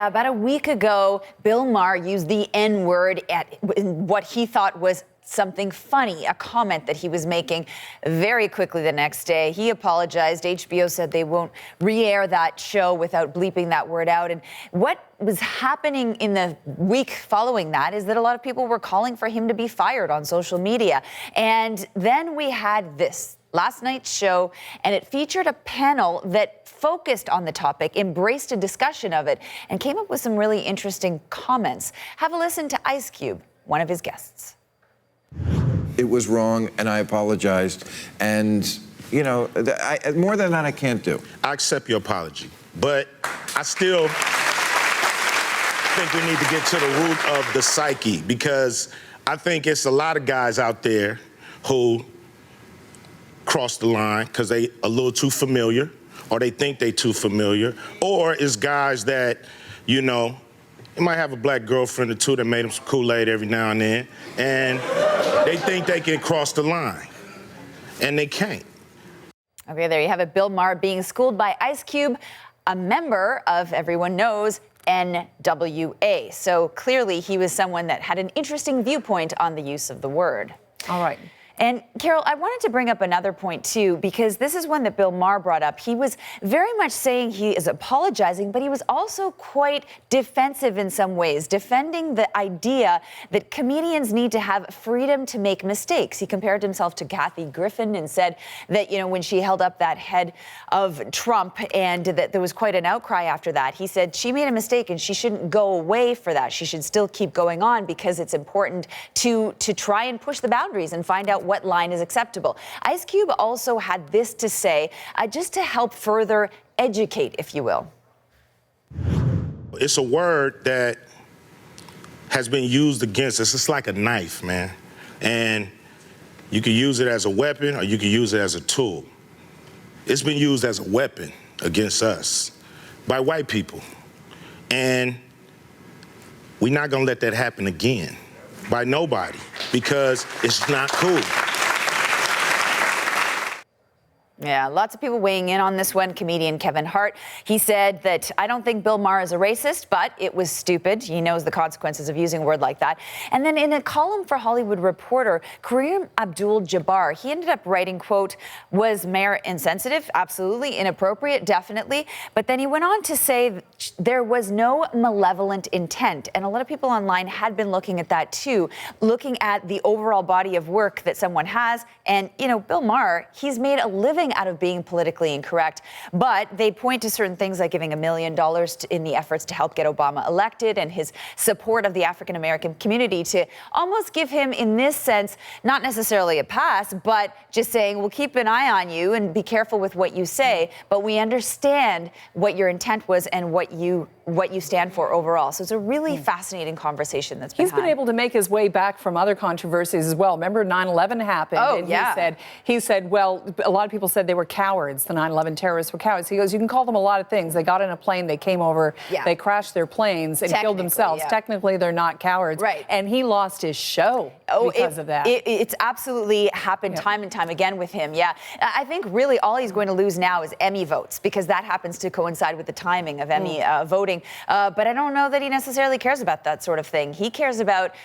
About a week ago, Bill Maher used the N-word in what he thought was something funny, a comment that he was making. Very quickly the next day, he apologized. HBO said they won't re-air that show without bleeping that word out. And what was happening in the week following that is that a lot of people were calling for him to be fired on social media. And then we had this last night's show, and it featured a panel that focused on the topic, embraced a discussion of it, and came up with some really interesting comments. Have a listen to Ice Cube, one of his guests. It was wrong, and I apologized. And, you know, more than that, I can't do. I accept your apology, but I still think we need to get to the root of the psyche, because I think it's a lot of guys out there who cross the line because they a little too familiar, or they think they too familiar, or it's guys that, you know, they might have a black girlfriend or two that made them some Kool-Aid every now and then, and they think they can cross the line, and they can't. Okay, there you have it. Bill Maher being schooled by Ice Cube, a member of, everyone knows, NWA. So clearly he was someone that had an interesting viewpoint on the use of the word. All right. And Carol, I wanted to bring up another point too, because this is one that Bill Maher brought up. He was very much saying he is apologizing, but he was also quite defensive in some ways, defending the idea that comedians need to have freedom to make mistakes. He compared himself to Kathy Griffin and said that, you know, when she held up that head of Trump and that there was quite an outcry after that, he said she made a mistake and she shouldn't go away for that. She should still keep going on because it's important to try and push the boundaries and find out what line is acceptable. Ice Cube also had this to say, just to help further educate, if you will. It's a word that has been used against us. It's like a knife, man. And you can use it as a weapon or you can use it as a tool. It's been used as a weapon against us by white people. And we're not gonna let that happen again by nobody, because it's not cool. Yeah, lots of people weighing in on this one. Comedian Kevin Hart, he said that, I don't think Bill Maher is a racist, but it was stupid. He knows the consequences of using a word like that. And then in a column for Hollywood Reporter, Kareem Abdul-Jabbar, he ended up writing, quote, was Maher insensitive? Absolutely. Inappropriate? Definitely. But then he went on to say there was no malevolent intent. And a lot of people online had been looking at that too, looking at the overall body of work that someone has. And, you know, Bill Maher, he's made a living out of being politically incorrect, but they point to certain things like giving $1 million in the efforts to help get Obama elected and his support of the African-American community to almost give him, in this sense, not necessarily a pass, but just saying, we'll keep an eye on you and be careful with what you say, but we understand what your intent was and what you stand for overall. So it's a really fascinating conversation that's been He's been able to make his way back from other controversies as well. Remember 9/11 happened, and yeah. he said, well, a lot of people said they were cowards. The 9/11 terrorists were cowards. He goes, you can call them a lot of things. They got in a plane, they came over, they crashed their planes and killed themselves. Yeah. Technically, they're not cowards. Right. And he lost his show because of that. It's absolutely happened time and time again with him. Yeah. I think really all he's going to lose now is Emmy votes, because that happens to coincide with the timing of Emmy voting. But I don't know that he necessarily cares about that sort of thing. He cares about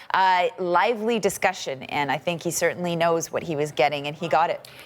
lively discussion, and I think he certainly knows what he was getting, and he got it.